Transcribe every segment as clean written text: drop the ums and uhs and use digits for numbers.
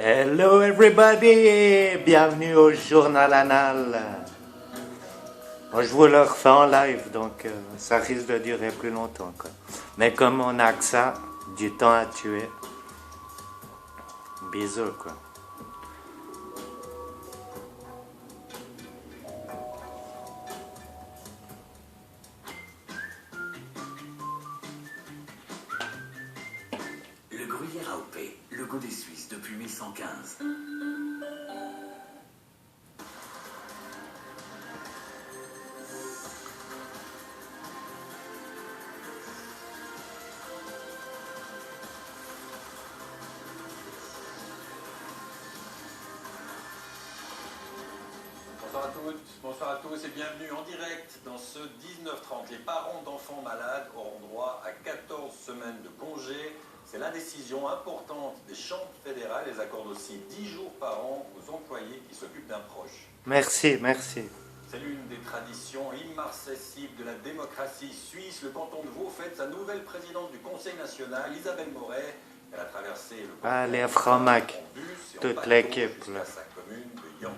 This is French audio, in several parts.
Hello everybody! Bienvenue au journal anal. Moi, je vous le refais en live, donc ça risque de durer plus longtemps, quoi. Mais comme on a que ça, du temps à tuer. Bisous, quoi. Le gruyère AOP, le goût des Suisses depuis 1115. Bonsoir à toutes, bonsoir à tous et bienvenue en direct dans ce 19h30. Les parents d'enfants malades auront droit à 14 semaines de congé. C'est la décision importante des chambres fédérales. Elles accordent aussi 10 jours par an aux employés qui s'occupent d'un proche. Merci, merci. C'est l'une des traditions immarcessibles de la démocratie suisse. Le canton de Vaud fête sa nouvelle présidente du Conseil national, Isabelle Moret. Elle a traversé le canton Allez, Fromac, en bus et en toute bateau l'équipe, jusqu'à là. sa commune de Yan.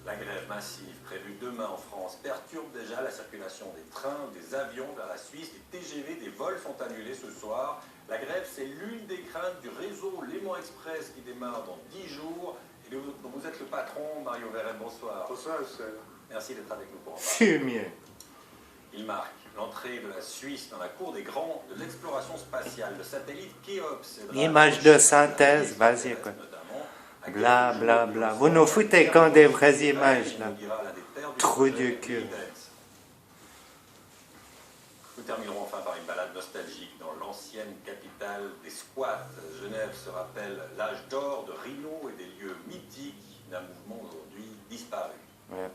La grève massive prévue demain en France perturbe déjà la circulation des trains, des avions vers la Suisse, des TGV, des vols sont annulés ce soir. La grève, c'est l'une des craintes du réseau Léman Express qui démarre dans 10 jours. Et dont vous êtes le patron, Mario Verret, bonsoir. Bonsoir, Hussel. Merci d'être avec nous pour en parler. Fumier. Il marque l'entrée de la Suisse dans la cour des grands de l'exploration spatiale. Le satellite Kéops. Image de synthèse, vas-y, quoi. Bla bla bla. Vous nous foutez quand des vraies images, là. Trou du cul. Nous terminerons enfin par une balade nostalgique dans l'ancienne capitale des squats. Genève se rappelle l'âge d'or de Rhino et des lieux mythiques d'un mouvement aujourd'hui disparu. Ouais.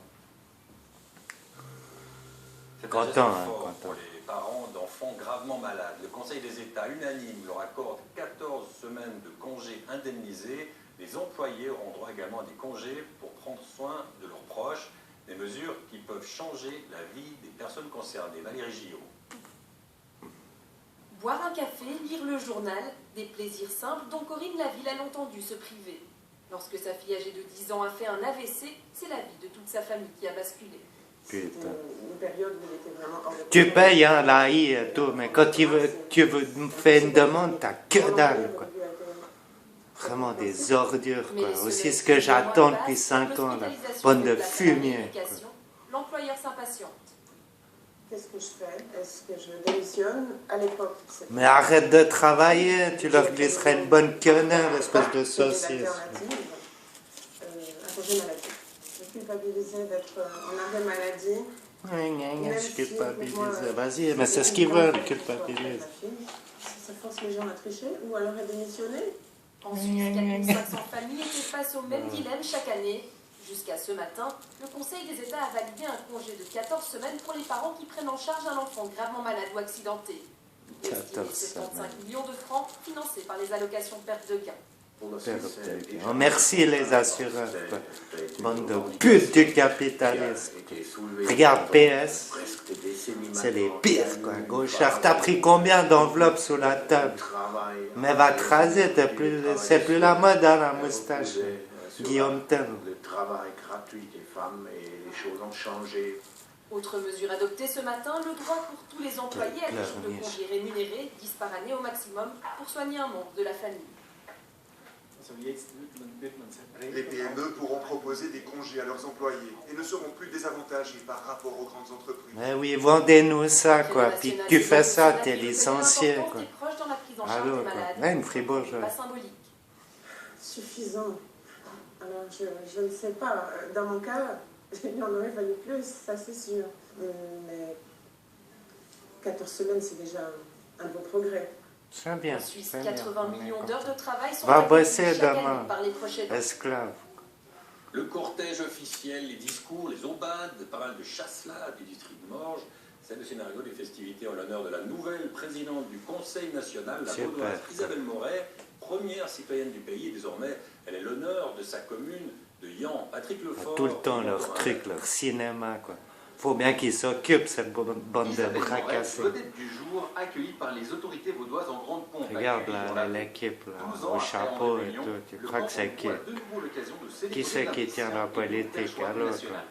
C'est un Content, geste hein, fort content. pour les parents d'enfants gravement malades. Le Conseil des États unanime leur accorde 14 semaines de congés indemnisés. Les employés auront droit également à des congés pour prendre soin de leurs proches. Des mesures qui peuvent changer la vie des personnes concernées. Valérie Gillot. Boire un café, lire le journal, des plaisirs simples dont Corinne Laville a longtemps dû se priver. Lorsque sa fille âgée de 10 ans a fait un AVC, c'est la vie de toute sa famille qui a basculé. Putain. Une période où il était vraiment hors de Tu contrôle. payes, hein, l'AI et tout, mais quand tu veux me faire une demande, t'as que dalle, quoi. Vraiment des ordures, Mais quoi. les Aussi semaines ce que se j'attends passent, depuis 5 ans, là. l'hospitalisation Bande de déplace la fumier, quoi. rééducation. L'employeur s'impatiente. Qu'est-ce que je fais? Est-ce que je démissionne? À l'époque, c'était- Mais arrête de travailler, tu leur glisserais une bonne quenelle, espèce de c'était saucisse. l'alternative, un congé maladie. Je culpabilisais d'être en arrêt maladie. Je culpabilise. Vas-y, mais c'est ce qu'ils veulent, culpabiliser. Ça force les gens à tricher ou alors à démissionner. En Suisse, 4500 familles étaient face au même dilemme chaque année. Jusqu'à ce matin, le Conseil des États a validé un congé de 14 semaines pour les parents qui prennent en charge un enfant gravement malade ou accidenté. Estimé 14 75 semaines. millions de francs financés par les allocations de perte de gains. Oh, merci les assureurs, quoi. Bande de putes du capitalisme. Regarde PS, c'est les pires, quoi. Gauchard, t'as pris combien d'enveloppes sous la table? Mais va te raser, c'est plus la mode à la moustache. Guillaume Tell. Le travail gratuit des femmes et les choses ont changé. Autre mesure adoptée ce matin, le droit pour tous les employés à des jours de congés rémunérés, 10 par année au maximum, pour soigner un membre de la famille. Les PME pourront proposer des congés à leurs employés et ne seront plus désavantagés par rapport aux grandes entreprises. Mais oui, vendez-nous ça, quoi. Puis tu fais ça, t'es licencié, quoi. Allô, quoi. Ouais, une fribourgeoise. Pas symbolique. Suffisant. Alors, je ne sais pas. Dans mon cas, il en aurait fallu plus, ça c'est sûr. Mais 14 semaines, c'est déjà un beau progrès. C'est bien. En Suisse, c'est bien. 80 millions d'heures de travail sont Va accumulées bosser chaque année demain. par les prochaines. Esclave. Le cortège officiel, les discours, les aubades, pas mal de chasse-là du district de Morges. C'est le scénario des festivités en l'honneur de la nouvelle présidente du Conseil national, la Super. vaudoise Isabelle Moret, première citoyenne du pays. Et désormais, elle est l'honneur de sa commune de Yan. Patrick Lefort. Tout le temps leur truc, leur cinéma, quoi. Faut bien qu'ils s'occupent, cette bande de Isabelle bras Morel, cassés. vedette du jour, accueillie par les autorités vaudoises en grande pompe. Regarde Accueillie dans la rue. l'équipe, là, 12 ans au après chapeau en et rébellion, tout. Tu le crois que canton c'est qui? voit de nouveau l'occasion de célébrer Qui c'est qui l'appréciation tient la et du politique, choix alors, national.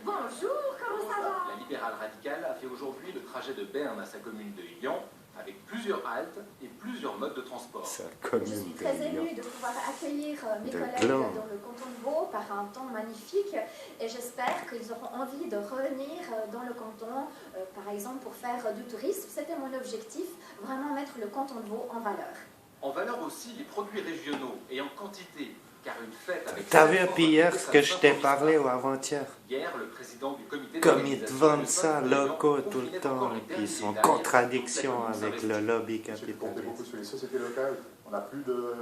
Bonjour, comment ça va? La libérale radicale a fait aujourd'hui le trajet de Berne à sa commune de Lyon, avec plusieurs haltes et plusieurs modes de transport. C'est la Je commune suis de très Lyon. émue de pouvoir accueillir mes De collègues Gland. dans le canton de Vaud par un temps magnifique et j'espère qu'ils auront envie de revenir dans le canton, par exemple pour faire du tourisme. C'était mon objectif, vraiment mettre le canton de Vaud en valeur. En valeur aussi les produits régionaux et en quantité, car une fête avec... T'as vu hier ce que je t'ai parlé ou avant-hier? Hier, le président du comité Comme ils te d'organisation vendent de ça Saint-Réunion locaux tout le confinait temps, encore et les puis ils derniers sont en derrière contradiction toute la commune avec le s'investit. lobby J'ai compté beaucoup capitaliste. sur les sociétés locales. On a plus de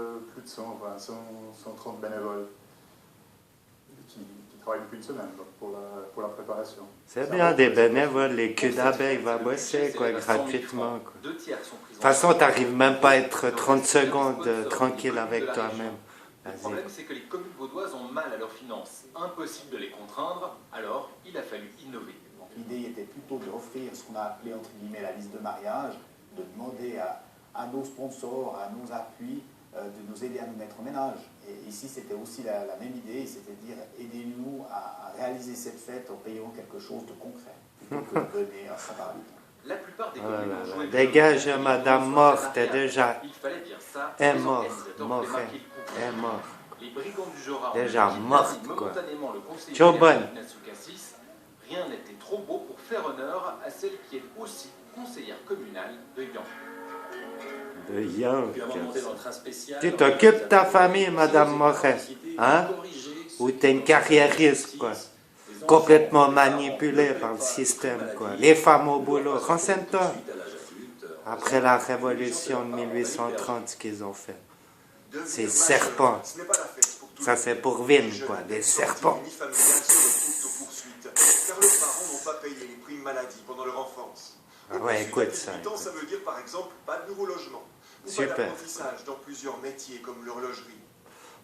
100, enfin 130 bénévoles qui travaillent depuis une semaine donc, pour la préparation. C'est bien des bénévoles, les culs d'abeilles va bosser quoi, gratuitement. Quoi. De toute façon, t'arrives même pas à être 30 secondes tranquille avec toi-même. Le problème, c'est que les communes vaudoises ont mal à leurs finances. Impossible de les contraindre, alors il a fallu innover. Donc l'idée était plutôt d'offrir ce qu'on a appelé entre guillemets la liste de mariage, de demander à nos sponsors, à nos appuis, de nous aider à nous mettre au ménage. Et ici, c'était aussi la même idée, c'est-à-dire aidez-nous à réaliser cette fête en payant quelque chose de concret, plutôt que de donner à ça par le temps. La plupart des Voilà, communes ont joué le dégage jeu. Madame morte, est déjà Il fallait dire ça. est Les mort, organisateurs mort, voulaient marquer le coup. est mort. Les brigands du Jura ont Déjà désigné morte, quoi. momentanément le conseiller Chobonne. Ignacio Cassis. Rien n'était trop beau pour faire honneur à celle qui est aussi conseillère communale de Lyon. De Lyon. Puis avant de monter dans le train spécial, Tu t'occupes de ta famille, Madame Moret, hein? Ou t'es une carriériste, quoi. Complètement manipulée par le système, quoi. Les femmes au boulot, renseigne-toi. Après la révolution de 1830, ce qu'ils ont fait. Ces serpents. Ça, c'est pour Vine, quoi, des serpents. Car leurs parents n'ont pas payé les primes maladie pendant leur enfance. Ah ouais, écoute ça. Écoute. Ça veut dire par exemple pas de nouveau logement, ou Super. pas d'apprentissage dans plusieurs métiers comme l'horlogerie.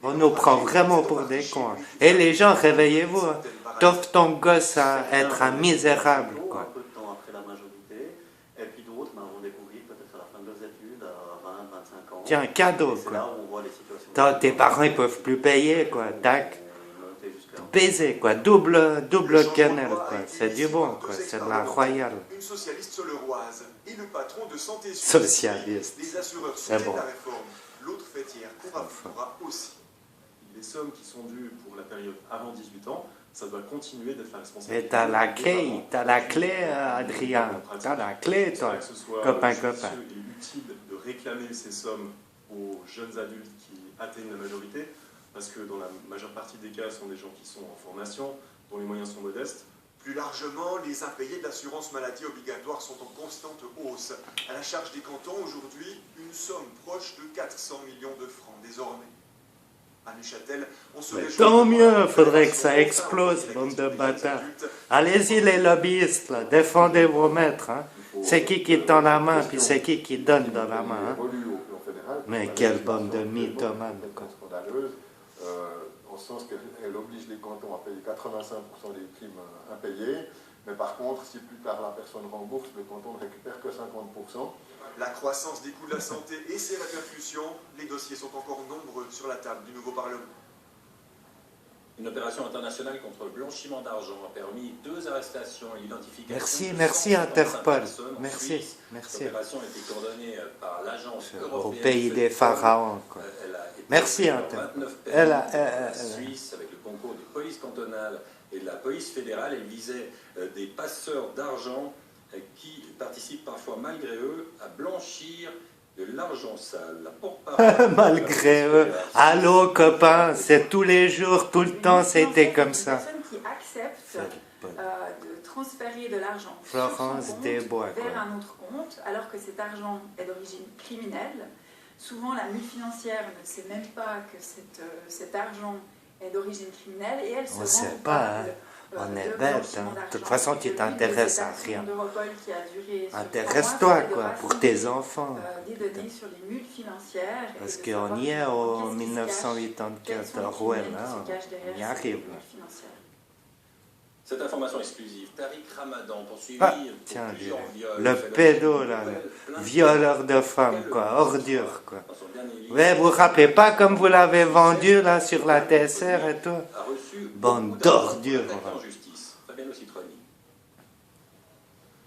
On nous prend vraiment pour des cons. Et les gens, réveillez-vous. Hein. T'offres ton gosse à être un misérable, quoi. Un peu de temps après la majorité, et puis d'autres vont découvrir peut-être à la fin de leurs études, à 20, 25 ans. Tiens, cadeau, C'est là quoi. où on voit les situations. Tes parents, ils peuvent plus payer, quoi. Tac. Baiser, quoi. Double cannelle, quoi. C'est du bon, quoi. C'est de la royale. Une socialiste soloroise et le patron de Santé Suisse. Socialiste. Les assureurs C'est soutiennent bon. la réforme. L'autre fêtière pourra aussi. Les sommes qui sont dues pour la période avant 18 ans, ça doit continuer d'être la Et responsabilité. t'as la clé, Adrien. T'as la clé, toi. Que ce soit Copain. judicieux et utile de réclamer ces sommes aux jeunes adultes qui atteignent la majorité, parce que dans la majeure partie des cas, ce sont des gens qui sont en formation, dont les moyens sont modestes. Plus largement, les impayés de l'assurance maladie obligatoire sont en constante hausse. À la charge des cantons, aujourd'hui, une somme proche de 400 millions de francs désormais. À Neuchâtel, on se Mais réjouit tant de mieux, voir faudrait que ça la explose, la bande de des jeunes bâtards. adultes. Allez-y, les lobbyistes, là. Défendez vos maîtres, hein. C'est qui tend la main, puis c'est qui donne dans la main, hein. Mais quelle bande de mythomanes, quoi. Scandaleuse, en ce sens qu'elle oblige les cantons à payer 85% des primes impayées, mais par contre, si plus tard la personne rembourse, le canton ne récupère que 50%. La croissance des coûts de la santé et ses répercussions, les dossiers sont encore nombreux sur la table du nouveau Parlement. Une opération internationale contre le blanchiment d'argent a permis 2 arrestations et l'identification Merci, de 155 Interpol. personnes en Merci, Suisse. merci. L'opération a été coordonnée par l'agence Au européenne. pays de des sécurité. pharaons, quoi. Elle a été Merci, menée par Interpol. 29 pays Elle en Suisse avec le concours des polices cantonales et de la police fédérale. Elle visait des passeurs d'argent qui participent parfois malgré eux à blanchir de l'argent sale. La porte-parole Malgré eux. Allô, copains, c'est tous les jours, tout le temps, c'était comme ça. Personne qui accepte de transférer de l'argent Florence sur son compte Desbois, vers quoi. un autre compte, alors que cet argent est d'origine criminelle. Souvent, la multifinancière ne sait même pas que cet argent est d'origine criminelle et elle se On rend sait pas, hein. coupable, On est de bête, blanchiment hein. De toute d'argent. façon, tu Celui t'intéresses de à cette rien. action d'Europol qui a duré sur Intéresse-toi, 3 mois, quoi, c'était de pour tes rassembler, enfants. des données sur les multifinancières. et Parce de qu'on savoir y est qu'est-ce en qui se cache, 1984, quels sont les Orwell, criminels qui hein. se cachent derrière On y ces arrive. multifinancières. Cette information exclusive, Tariq Ramadan, poursuivi Ah, pour tiens, plusieurs viols, le fait pédo, l'objet là, d'une le nouvelle plainte violeur de femmes, quoi, ordure, quoi. dans son dernier livre. Ouais, vous vous rappelez pas comme vous l'avez vendu, là, sur la TSR et tout? A reçu Bande beaucoup d'argent pour d'ordures. l'attaquer en justice. Fabiano Citroni.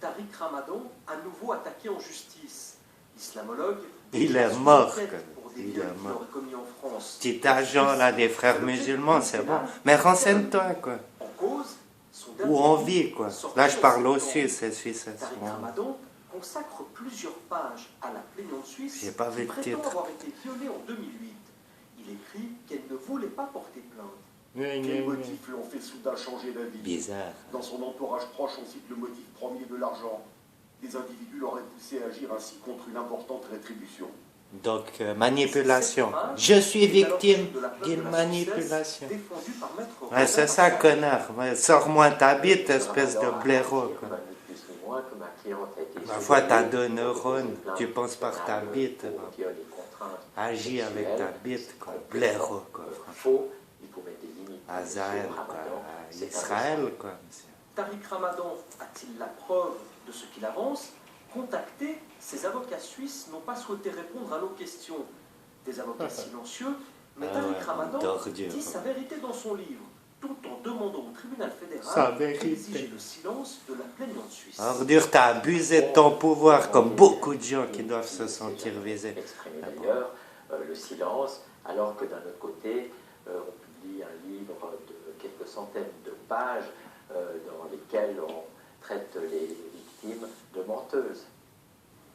Tariq Ramadan, à nouveau attaqué en justice. Islamologue, Il est mort, quoi. pour des Il viols est qu'il mort. aurait commis en France. Petit agent, là, des frères musulmans, c'est bon. Mais renseigne-toi, quoi. En cause, son Où dernier on livre, vit, quoi. sorti Là, je en parle aux septembre. Suisses, les Suisses, elles Tariq sont- Ramadan consacre plusieurs pages à la plaignante suisse J'ai pas vu qui le prétend titre. avoir été violée en 2008. Il écrit qu'elle ne voulait pas porter plainte. Quels motifs l'ont fait soudain changer d'avis? Bizarre. Dans son entourage proche, on cite le motif premier de l'argent. Des individus l'auraient poussé à agir ainsi contre une importante rétribution. Donc, manipulation. Je suis victime d'une manipulation. Défendu par Maître Ouais, c'est ça, connard. Ouais, sors-moi ta bite, espèce de blaireau, quoi. Ma foi, t'as 2 neurones, tu penses par ta bite. Agis avec ta bite, quoi. Blaireau, quoi. Azaël, quoi. Israël, quoi. Tariq Ramadan a-t-il la preuve de ce qu'il avance? Contactés, ces avocats suisses n'ont pas souhaité répondre à nos questions. Des avocats silencieux, mais Ah Tariq ouais, Ramadan d'ordure. dit sa vérité dans son livre, tout en demandant au tribunal Sa fédéral vérité. d'exiger le silence de la plaignante suisse. Ordure, t'as abusé de ton pouvoir, comme beaucoup de gens qui doivent se sentir visés. D'ailleurs, le silence, alors que d'un autre côté, on publie un livre de quelques centaines de pages dans lesquelles on traite les victimes de menteuses.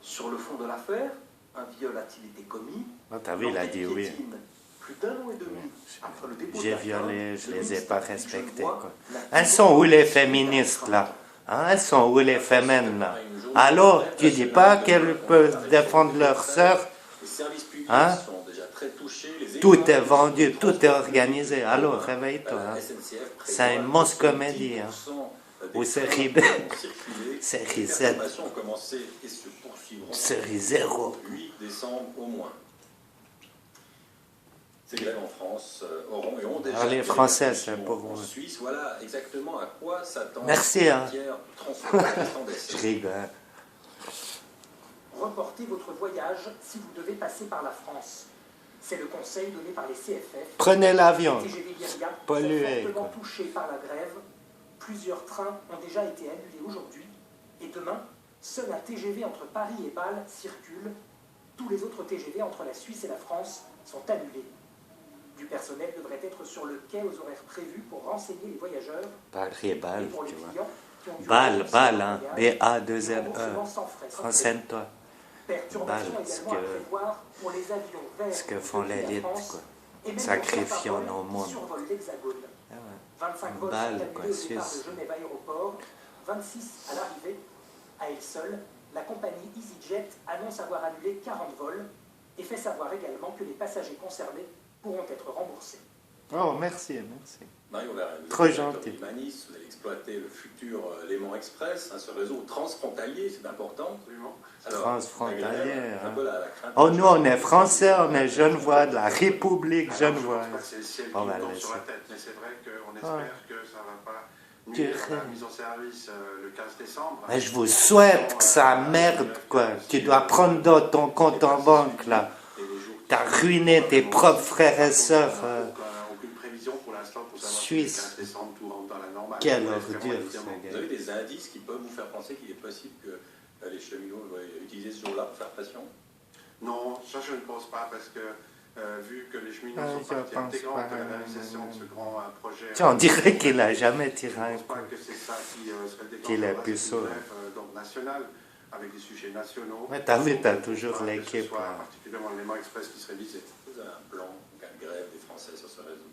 Sur le fond de l'affaire, un viol a-t-il été commis? Ah, t'as vu, il a dit oui. Plus d'un an et demi après le dépôt J'ai de la violé, plainte, je le les ai ministère pas public respectés, genevois quoi. n'a Elles sont où les féministes, là? Hein, elles sont où les fémènes, là? Allô, tu dis pas qu'elles peuvent défendre leurs sœurs? Les services publics Hein? sont déjà très touchés. Les Tout écoles est vendu, tout est organisé. Allô, réveille-toi. La Hein. SNCF C'est une monstre comédie. Hein. Ou série B, série Z, Les perturbations ont commencé et se poursuivront série 0. 8 décembre au moins. Ces grèves en France auront et ont déjà... Ah, les des Français, répercussions c'est pour en vous. Suisse, voilà exactement à quoi s'attend Merci, hein. Je rigole. Reportez votre voyage si vous devez passer par la France. C'est le conseil donné par les CFF. Prenez l'avion. Les TGV Lyria Pollué, sont fortement quoi. touchés par la grève. Plusieurs trains ont déjà été annulés aujourd'hui. Et demain, seul un TGV entre Paris et Bâle circule. Tous les autres TGV entre la Suisse et la France sont annulés. Du personnel devrait être sur le quai aux horaires prévus pour renseigner les voyageurs. Paris, balle, Et pour les tu vois. clients qui ont dû Balle, renoncer balle, au hein. voyage, B-A-2-L-E. remboursement sans frais, sans Renseigne-toi. Perturbations Balle, ce également à prévoir pour les avions vers ce que font depuis la l'élite, France, quoi. et même Sacrifiant pour certains nos vols mondes. qui survolent l'Hexagone. Ah ouais. 25 vols Balle, sont quoi, annulés au départ Suisse. de Genève Aéroport, 26 à l'arrivée. À elle seule, la compagnie EasyJet annonce avoir annulé 40 vols et fait savoir également que les passagers concernés pourront être remboursés. Oh, merci, merci. Mario Verhaeren, vous Trop êtes gentil. directeur d'Humanis, vous allez exploiter le futur Léman Express, hein, ce réseau transfrontalier, c'est important. Transfrontalier. la grève, Hein. un peu la crainte. Oh, nous, on est français, on est Genevois, de la République Genevoise. C'est le ciel qui On va nous tombe laisser. sur la tête, mais c'est vrai qu'on espère Ouais. que ça ne va pas Tu nuire à la rêves. mise en service le 15 décembre. Mais je vous souhaite que ça merde, quoi. Tu dois prendre dans ton compte en banque, là. T'as ruiné tes propres frères et sœurs Aucune prévision pour l'instant pour savoir suisses. si le 15 décembre tout rentre dans la normale. Quelle On ordure, espère, évidemment. Vous avez des indices qui peuvent vous faire penser qu'il est possible que les cheminots vont utiliser ce jour-là pour faire pression? Non, ça je ne pense pas parce que vu que les cheminots Ah, sont je partie pense intégrante pas, de la réalisation de ce grand projet. Tiens, on dirait qu'il a jamais tiré un Je ne pense coup. pas que c'est ça qui serait le Qu'il est déclencheur. puceau. C'est une grève donc nationale avec des sujets nationaux. Ouais, t'as vu, t'as toujours Que ce l'équipe, soit là. particulièrement l'élément express qui serait visé. Vous avez un plan de grève des Français sur ce réseau?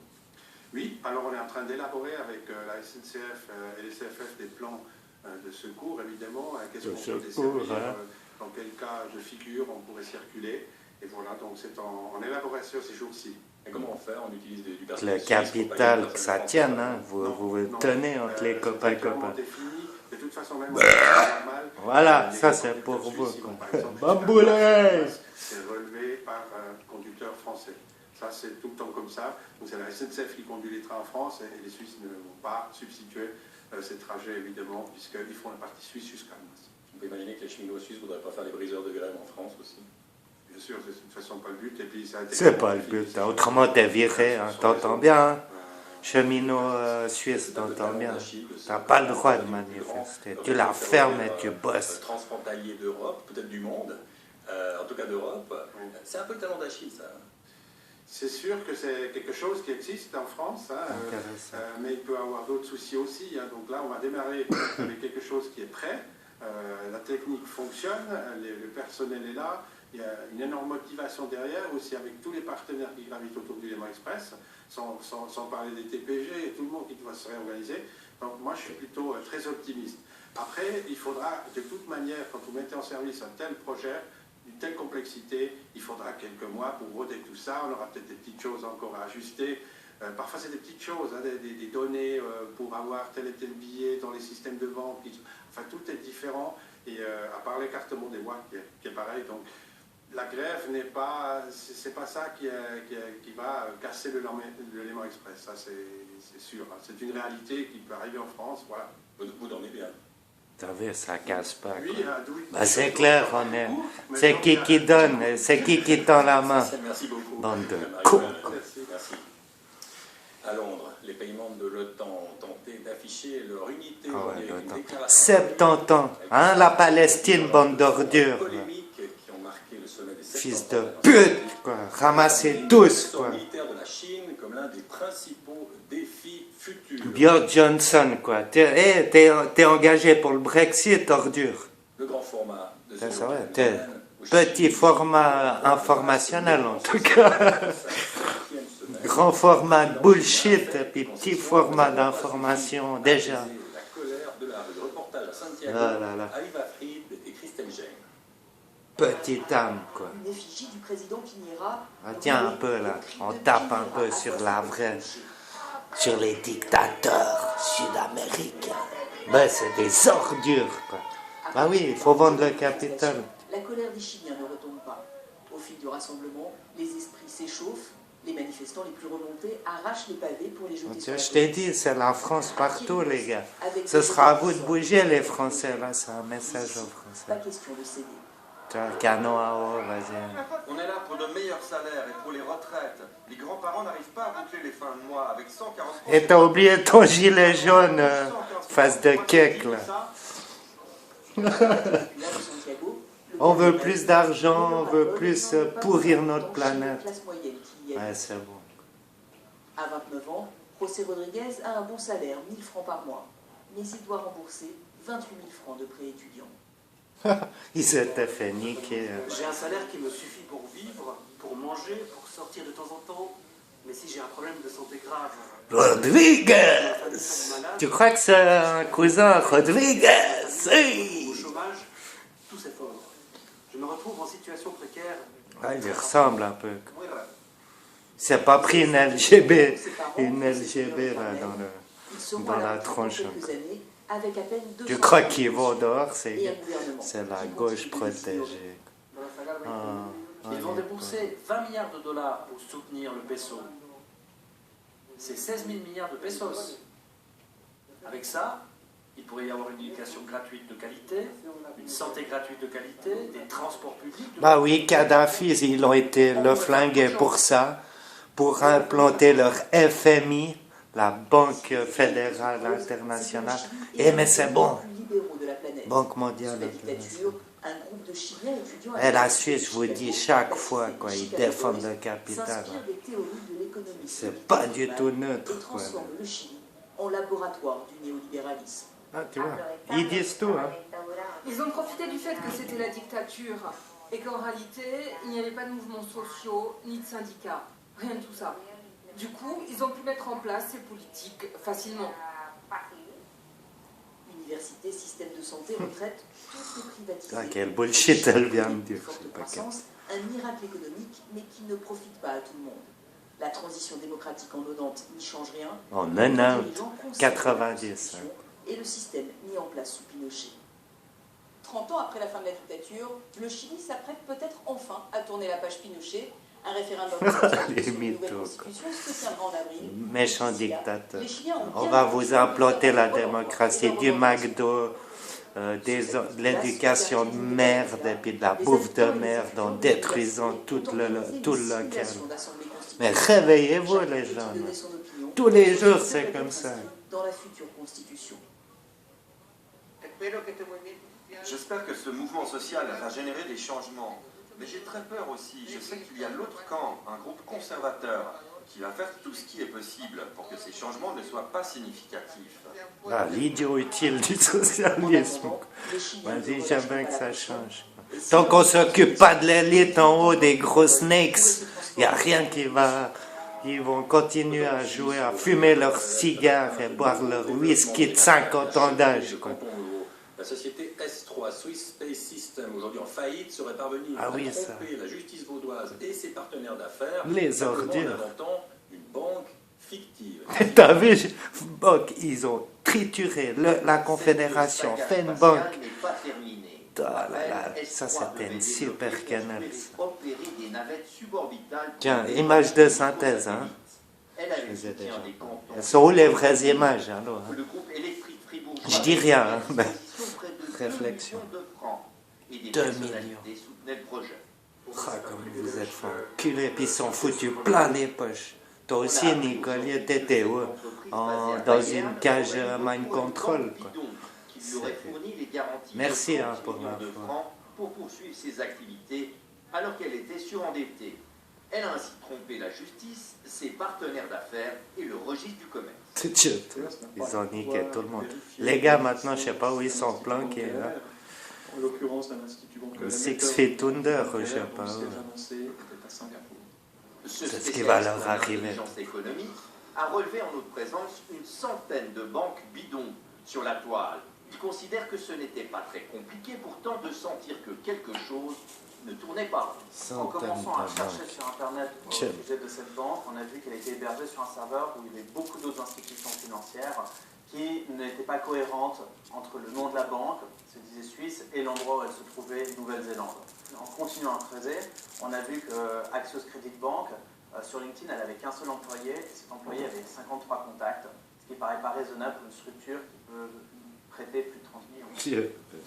Oui, alors on est en train d'élaborer avec la SNCF et les CFF des plans de secours, évidemment. Qu'est-ce De qu'on peut secours, desservir, hein. dans quel cas de figure on pourrait circuler. Et voilà, donc c'est en élaboration ces jours-ci. Et comment on fait? On utilise du Le personnel suisse, capital, compagnie que ça personnel tienne, français. hein. Vous tenez entre les copains. Défini. De toute façon, même normal, Voilà, les ça c'est conducteurs pour vous. suisses, quoi. par exemple, Bamboulé! c'est relevé par un conducteur français. Ça, c'est tout le temps comme ça. Donc, c'est la SNCF qui conduit les trains en France et les Suisses ne vont pas substituer ces trajets, évidemment, puisqu'ils font la partie suisse jusqu'à Annemasse. On peut imaginer que les cheminots suisses ne voudraient pas faire les briseurs de grève en France aussi. Bien sûr, c'est de toute façon pas le but. Et puis ça a été... C'est pas le but. Autrement, t'es viré, hein. T'entends bien. Hein. Cheminot suisse, t'entends bien. T'as pas le droit de manifester. Tu la fermes et tu bosses. Transfrontalier d'Europe, peut-être du monde, en tout cas d'Europe. C'est un peu le talon d'Achille, ça. C'est sûr que c'est quelque chose qui existe en France, hein, mais il peut y avoir d'autres soucis aussi. Hein. Donc là, on va démarrer avec quelque chose qui est prêt. La technique fonctionne, le personnel est là. Il y a une énorme motivation derrière, aussi avec tous les partenaires qui gravitent autour du Léman Express, sans parler des TPG et tout le monde qui doit se réorganiser. Donc moi, je suis plutôt très optimiste. Après, il faudra, de toute manière, quand vous mettez en service un tel projet, une telle complexité, il faudra quelques mois pour roder tout ça. On aura peut-être des petites choses encore à ajuster. Parfois, c'est des petites choses, hein, des données pour avoir tel et tel billet dans les systèmes de vente. Enfin, tout est différent. Et à part l'écartement des mois, qui est pareil. Donc, la grève n'est pas, c'est pas ça qui va casser le Léman Express. Ça, c'est sûr. Hein. C'est une réalité qui peut arriver en France. Voilà. Vous dormez bien. T'as vu, ça casse pas. Oui, bah, c'est clair, on est. C'est qui donne, c'est qui tend la main. Merci beaucoup. Bande de cons. Merci. À Londres, les pays membres de l'OTAN ont tenté d'afficher leur unité. Ah ouais, 70 ans. Hein, la Palestine, bande d'ordures. Fils de pute, quoi. Ramassez tous, quoi. Militaire de la Chine comme l'un des principaux défis futurs. Björn Johnson, quoi. T'es engagé pour le Brexit, ordure. Le grand format de c'est vrai, petit format informationnel, en tout cas. Grand format de bullshit, et puis petit format d'information, déjà. La colère de la rue. Reportage à Santiago, Aviva Fried et Christelle Geng. Petite âme, quoi. Une effigie du président Piñera. Ah, tiens un peu là, on tape un peu sur la vraie, sur les dictateurs sud-américains. Ben, c'est des ordures, quoi. Bah oui, il faut vendre le capital. La colère des Chiliens ne retombe pas. Au fil du rassemblement, les esprits s'échauffent, les manifestants les plus remontés arrachent les pavés pour les jeter sur la Je t'ai dit, c'est la France partout, les gars. Ce sera à vous de bouger, les Français, là, c'est un message aux Français. Pas question de céder. Tu vois, canon à eau, vas-y. On est là pour de meilleurs salaires et pour les retraites. Les grands-parents n'arrivent pas à boucler les fins de mois avec 140... Et t'as oublié ton gilet jaune, face de cake, là. On veut plus d'argent, on veut plus pourrir notre planète. Ouais, c'est bon. À 29 ans, José Rodriguez a un bon salaire, 1000 francs par mois. Mais il doit rembourser 28 000 francs de prêt étudiant. Il s'était fait niquer. J'ai un salaire qui me suffit pour vivre, pour manger, pour sortir de temps en temps. Mais si j'ai un problème de santé grave... Rodriguez! Tu crois que c'est un cousin, Rodriguez? Au chômage, tout s'effondre. Je me retrouve en situation précaire. Ouais, il ressemble un peu. Il s'est pas pris une LGB là, dans la tronche. Avec à peine 200 tu crois qu'ils vont dehors, c'est la gauche protégée. Ils vont débourser 20 milliards de dollars pour soutenir le peso. C'est 16 000 milliards de pesos. Avec ça, il pourrait y avoir une éducation gratuite de qualité, une santé gratuite de qualité, des transports publics. Bah oui, Kadhafi, ils ont été le flingué pour ça, pour implanter leur FMI, la Banque Fédérale Internationale. Eh mais c'est bon. Banque mondiale. Et la Suisse, je vous dis chaque fois, quoi, ils défendent le capital. C'est pas du tout neutre, quoi. Le Chili en laboratoire du néolibéralisme. Ah, tu vois, ils disent tout, hein. Ils ont profité du fait que c'était la dictature et qu'en réalité, il n'y avait pas de mouvements sociaux ni de syndicats, rien de tout ça. Du coup, ils ont pu mettre en place ces politiques facilement. Université, système de santé, retraite, tout est privatisé. Ah, quel bullshit elle vient de dire. Forte croissance, un miracle économique, mais qui ne profite pas à tout le monde. La transition démocratique en 90 n'y change rien. En 90, 90. Et le système mis en place sous Pinochet. 30 ans après la fin de la dictature, le Chili s'apprête peut-être enfin à tourner la page Pinochet, Un référendum sur Les une nouvelle mythos, constitution se tiendra en avril. Méchant D'ici là, dictateur. les Chiliens ont On bien va compris vous que implanter la le gouvernement démocratie, doit du avoir McDo, de l'éducation de merde et puis de la bouffe de merde en détruisant tout le local. Mais réveillez-vous les gens. Tous les jours c'est comme ça. dans la future constitution. J'espère que ce mouvement social va générer des changements. Mais j'ai très peur aussi. Je sais qu'il y a l'autre camp, un groupe conservateur, qui va faire tout ce qui est possible pour que ces changements ne soient pas significatifs. Ah, l'idiot utile du socialisme. Vas-y, jamais que ça change. Tant qu'on ne s'occupe pas de l'élite en haut des gros snakes, il n'y a rien qui va... Ils vont continuer à jouer, à fumer leurs cigares et boire leur whisky de 50 ans d'âge. La société S3, Swiss Space System, aujourd'hui en faillite, serait parvenue à tromper la justice vaudoise et ses partenaires d'affaires Les ordures. en inventant une banque fictive. T'as vu, ils ont trituré la Confédération, fait une banque. Oh là là, ça c'était une super canal. Tiens, image de synthèse, hein. Je faisais déjà. Elles sont où les vraies images, alors, hein? Je dis rien, hein, mais réflexion. 2 millions. Ah, comme vous êtes fait enculer, puis ils sont foutus plein les poches. Toi aussi, Nicole, t'étais où? Dans une cage mind control, quoi. Merci hein, pour l'info. Pour poursuivre ses activités alors qu'elle était surendettée. Elle a ainsi trompé la justice, ses partenaires d'affaires et le registre du commerce. Ils ont niqué tout le monde. Les gars, maintenant, je ne sais pas où ils sont planqués. Là. En l'occurrence, d'un institut bancaire. 6 Feet Under, je ne sais pas où. C'est ce qui va leur arriver. L'intelligence économique a relevé en notre présence une centaine de banques bidons sur la toile. Il considère que ce n'était pas très compliqué pourtant de sentir que quelque chose ne tournait pas. En commençant à chercher sur Internet au sujet de cette banque, on a vu qu'elle était hébergée sur un serveur où il y avait beaucoup d'autres institutions financières qui n'étaient pas cohérentes entre le nom de la banque, se disait Suisse, et l'endroit où elle se trouvait, Nouvelle-Zélande. En continuant à creuser, on a vu que Axios Credit Bank, sur LinkedIn, elle n'avait qu'un seul employé, et cet employé avait 53 contacts, ce qui ne paraît pas raisonnable pour une structure qui peut prêter plus de 30 millions.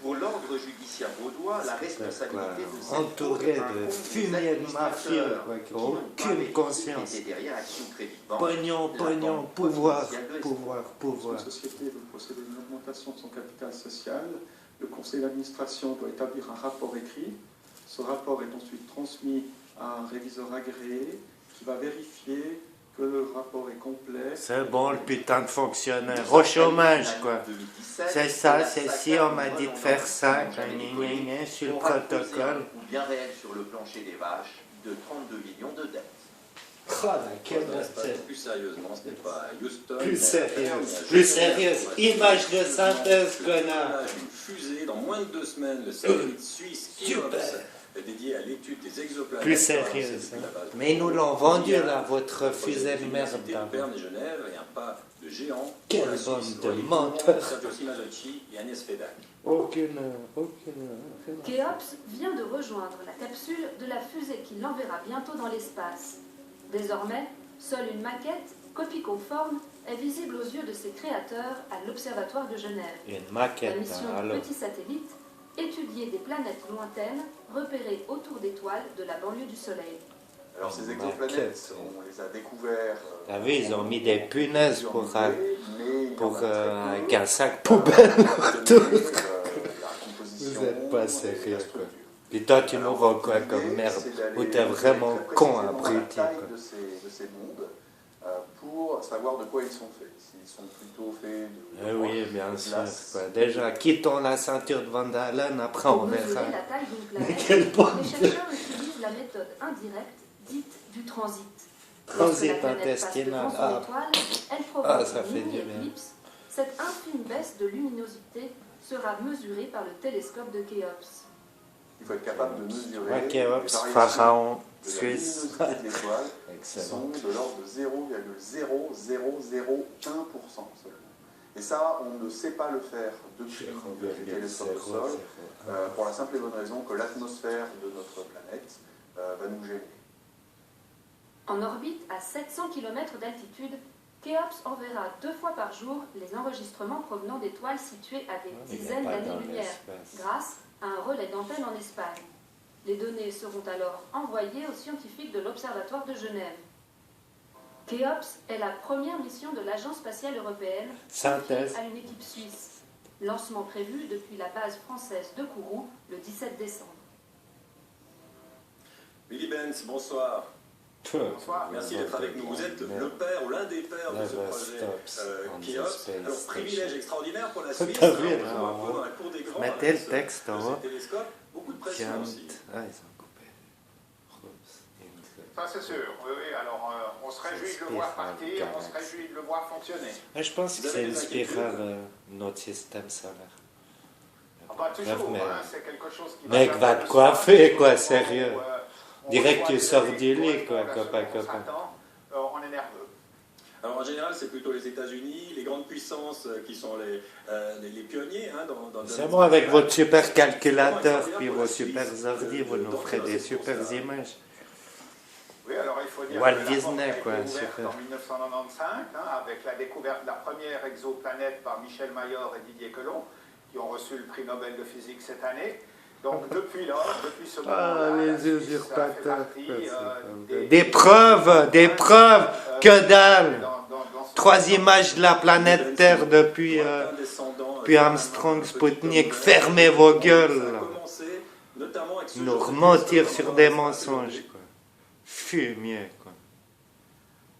Pour l'ordre judiciaire vaudois, la responsabilité de cette entouré de fumier de mafieux, qui n'ont aucune conscience. Pognon, pognon, pouvoir, pouvoir, pouvoir. La société veut procéder à une augmentation de son capital social. Le conseil d'administration doit établir un rapport écrit. Ce rapport est ensuite transmis à un réviseur agréé qui va vérifier que le rapport est complet. C'est bon, le putain de fonctionnaire. Au chômage, quoi. C'est ça, c'est si, on m'a dit de faire ça, sur le protocole. Ou bien réel sur le plancher des vaches de 32 millions de dettes. Plus sérieusement, ce n'est pas Houston. Plus sérieuse. Image de synthèse, connard. Une fusée dans moins de 2 semaines, le satellite suisse Keops, dédié à l'étude des exoplanètes. Plus sérieuse. Mais ils nous l'ont vendu, là, votre fusée de merde. Berne et Genève et un pas de géant. Quelle bande de menteurs. Sergio Simazocchi et Agnès Fedak. Aucune. Keops vient de rejoindre la capsule de la fusée qui l'enverra bientôt dans l'espace. Désormais, seule une maquette, copie conforme, est visible aux yeux de ses créateurs à l'Observatoire de Genève. Une maquette, la mission alors. Petit Satellite, étudier des planètes lointaines repérées autour d'étoiles de la banlieue du Soleil. Alors ces exoplanètes, on les a découverts... T'as vu, ils ont mis des punaises avec un sac poubelle autour. Vous n'êtes pas sérieux, quoi. Puis toi, tu nous vois quoi comme merde? Ou t'es vraiment con, abruti, quoi. De ces mondes pour savoir de quoi ils sont faits. S'ils sont plutôt faits de... Oui, bien sûr. Déjà, quittons la ceinture de Van Dalen, après on verra. La taille d'une planète, les chercheurs utilisent la méthode indirecte dite du transit. Transit intestinal. Elle provoque ça fait une du bien. mini-éclipse. Cette infime baisse de luminosité sera mesurée par le télescope de Kéops. Il faut être capable de mesurer Kéops, pharaon, Suisse. Qui sont de l'ordre de 0,0001% seulement. Et ça, on ne sait pas le faire depuis les télescopes au sol, pour la simple et bonne raison que l'atmosphère de notre planète va nous gêner. En orbite à 700 km d'altitude, Khéops enverra 2 fois par jour les enregistrements provenant d'étoiles situées à des dizaines d'années-lumière, grâce à un relais d'antenne en Espagne. Les données seront alors envoyées aux scientifiques de l'Observatoire de Genève. Khéops est la première mission de l'Agence spatiale européenne confiée à une équipe suisse. Lancement prévu depuis la base française de Kourou le 17 décembre. Willy Benz, bonsoir. Bonsoir. Merci d'être avec nous. Vous êtes le père ou l'un des pères de ce projet Khéops. Alors, privilège extraordinaire pour la Suisse. T'as vu, On va un peu dans la cour des grands. mettez le texte en haut. Télescope, beaucoup de pression aussi. Ah, ils ont coupé. Ça, c'est sûr. Oui, oui. Alors, on se réjouit de le voir partir, on se réjouit de le voir fonctionner. Je pense que c'est une spirale, notre système solaire. Ah, pas toujours, hein, c'est quelque chose qui mec, va te coiffer, quoi, sérieux. Direct, tu sors du lit, quoi, copain. On est nerveux. Alors en général, c'est plutôt les États-Unis, les grandes puissances qui sont les pionniers hein, dans c'est bon, avec votre super calculateur, puis vos super ordi, vous nous ferez des super images. Oui, alors il faut dire Walt que Disney, quoi, la super. en 1995, hein, avec la découverte de la première exoplanète par Michel Mayor et Didier Queloz, qui ont reçu le prix Nobel de physique cette année. Donc depuis là, depuis ce moment-là, les usurpateurs. Des preuves, que dalle. 3 images de la planète Terre depuis Armstrong, Sputnik. Fermez vos gueules. Nous rementir sur des mensonges. Quoi. Fumier, quoi.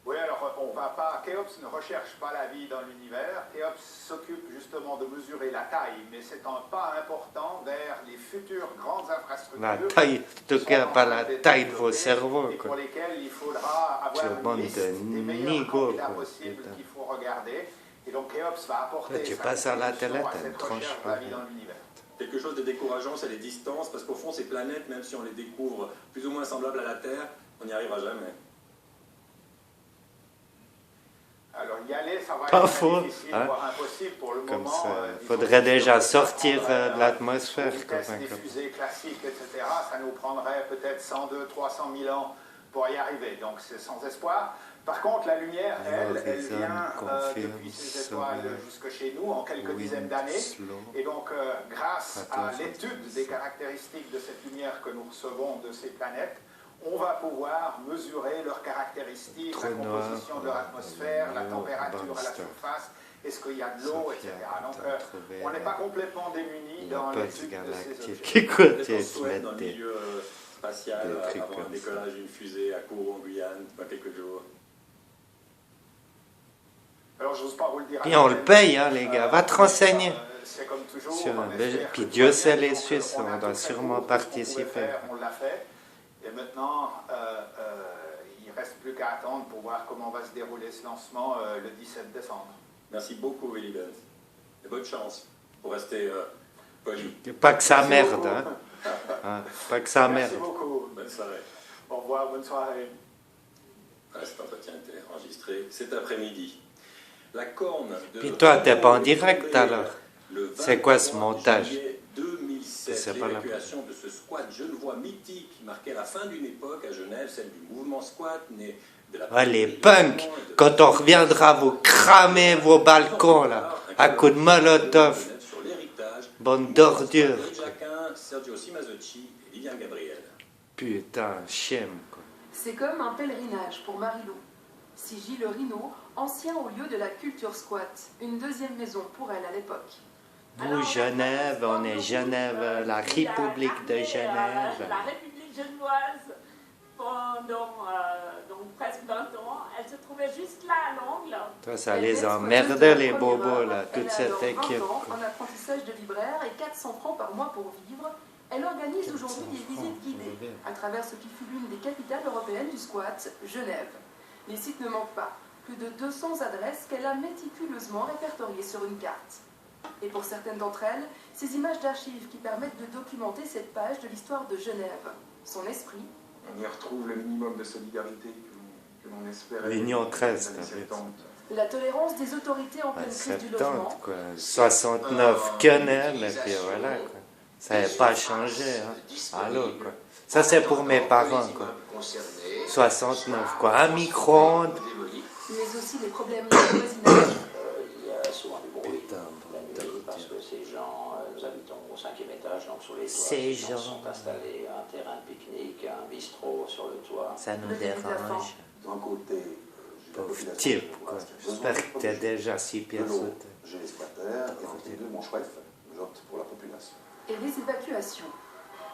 Oui, alors on va pas. Khéops ne recherche pas la vie dans l'univers. Khéops s'occupe justement de mesurer la taille, mais c'est un pas important vers les futures grandes infrastructures. La taille, en tout cas pas la taille de vos cerveaux, quoi. Pour lesquelles il faudra avoir une liste des meilleurs candidats possibles qu'il faut regarder. Et donc Khéops va apporter tu sa passes à la télé, contribution à t'as une cette tranche. recherche de la vie dans l'univers. Quelque chose de décourageant, c'est les distances, parce qu'au fond, ces planètes, même si on les découvre plus ou moins semblables à la Terre, on n'y arrivera jamais. Alors y aller, ça va Pas être faux, difficile, hein. voire impossible pour le Comme moment. ça, il faudrait déjà sortir de l'atmosphère. Des fusées classiques, etc., ça nous prendrait peut-être 102, 300 000 ans pour y arriver. Donc c'est sans espoir. Par contre, la lumière, elle vient depuis ces étoiles jusque chez nous en quelques dizaines d'années. Et donc, grâce à l'étude des caractéristiques de cette lumière que nous recevons de ces planètes, on va pouvoir mesurer leurs caractéristiques, la composition de leur atmosphère, la température à la surface, est-ce qu'il y a de l'eau, etc. Donc, on n'est pas complètement démunis dans l'étude de ces objets. Écoute, dans le milieu spatial, avant un décollage d'une fusée à Kourou en Guyane, dans quelques jours. Alors, j'ose pas vous le dire. Puis on le paye, hein, les gars. Va te renseigner. C'est comme toujours. Puis Dieu sait les Suisses, on doit sûrement participer. On l'a fait. Et maintenant, il ne reste plus qu'à attendre pour voir comment va se dérouler ce lancement le 17 décembre. Merci beaucoup, Willy Benz. Et bonne chance pour rester poli. Pas que ça merde, hein. Pas que ça merde. Merci beaucoup. Bonne soirée. Au revoir, bonne soirée. Cet entretien a été enregistré cet après-midi. La corne de... Puis toi, t'es pas en direct alors. C'est quoi ce montage? 2007, l'évacuation de ce squat genevois mythique qui marquait la fin d'une époque à Genève, celle du mouvement squat né de la... Ouais, les punks, quand on reviendra vous cramer vos balcons là, à coups de molotov. Bande d'ordures. Sergio Simazocchi et Liliane Gabriel. Putain, chien, quoi. C'est comme un pèlerinage pour Marilou. Sigy le Rhino, ancien haut lieu de la culture squat, une deuxième maison pour elle à l'époque. Nous, Genève, on est Genève, la République de Genève. La République genevoise, pendant donc presque 20 ans, elle se trouvait juste là à l'angle. Toi, ça les emmerdait, les bobos, là, toute cette équipe. En apprentissage de libraire et 400 francs par mois pour vivre, elle organise aujourd'hui des visites guidées à travers ce qui fut l'une des capitales européennes du squat, Genève. Les sites ne manquent pas, plus de 200 adresses qu'elle a méticuleusement répertoriées sur une carte. Et pour certaines d'entre elles, ces images d'archives qui permettent de documenter cette page de l'histoire de Genève, son esprit. On y retrouve le minimum de solidarité que l'on espérait. L'Union 13, La tolérance des autorités en pleine crise du logement. Quoi. 69 quenelles, et puis voilà, quoi. Ça n'avait pas changé, hein. Allô, quoi. Ça, c'est pour mes parents, quoi. 69, quoi. Un micro-ondes. Mais aussi les problèmes de voisinage. Il y a souvent du bruit la nuit parce que ces gens, nous habitons au 5e étage, donc sur les toits, Ces gens gens. sont installés un terrain de pique-nique, un bistrot sur le toit. Ça nous dérange. D'un côté, Pauvre type, quoi. J'espère que t'as déjà 6 pièces. j'ai les squatters, et en côté de mon chef, j'opte pour la population. Et les évacuations.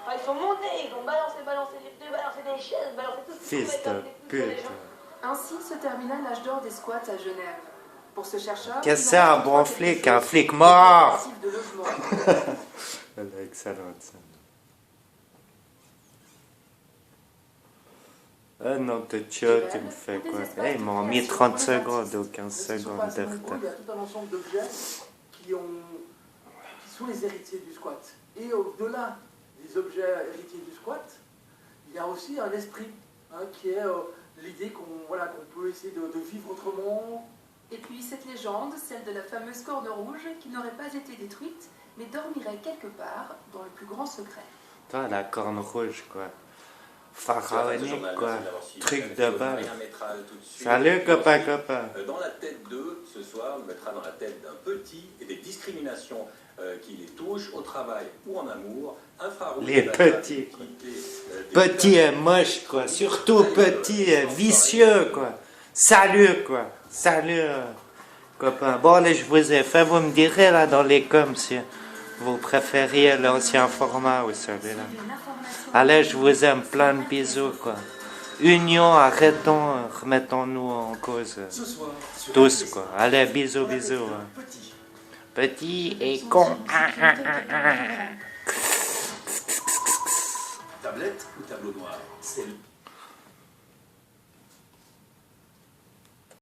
Ils sont montés, ils ont balancé les pneus, balancé des chaises, balancé tout ce Fils de pute. Ainsi se termina l'âge d'or des squats à Genève. Pour ce chercheur... Qu'est-ce que c'est un bon flic? Un flic mort! Elle est excellente, ça. Ah non, t'es tchot, tu me fais quoi? Ils m'ont mis 30 secondes ou 15 secondes de retard. Il y a tout un ensemble d'objets qui sont les héritiers du squat. Et au-delà des objets héritiers du squat, il y a aussi un esprit qui est l'idée qu'on peut essayer de vivre autrement. Et puis cette légende, celle de la fameuse corne rouge qui n'aurait pas été détruite, mais dormirait quelque part dans le plus grand secret. Toi, la corne rouge, quoi. Pharaonique, quoi. Truc de base. Salut, copain. Dans la tête 2, ce soir, on mettra dans la tête d'un petit et des discriminations qui les touchent au travail ou en amour. Infrarouge. Les petits, quoi. Petit et moche, quoi. Surtout petit et vicieux, quoi. Salut, quoi. Salut, copain. Bon, allez, je vous ai fait. Vous me direz, là, dans les coms, si vous préfériez l'ancien format ou celui-là. Allez, je vous aime, plein de bisous, quoi. Union, arrêtons, remettons-nous en cause. Tous, quoi. Allez, bisous. Petit et con. Tablette ou tableau noir? C'est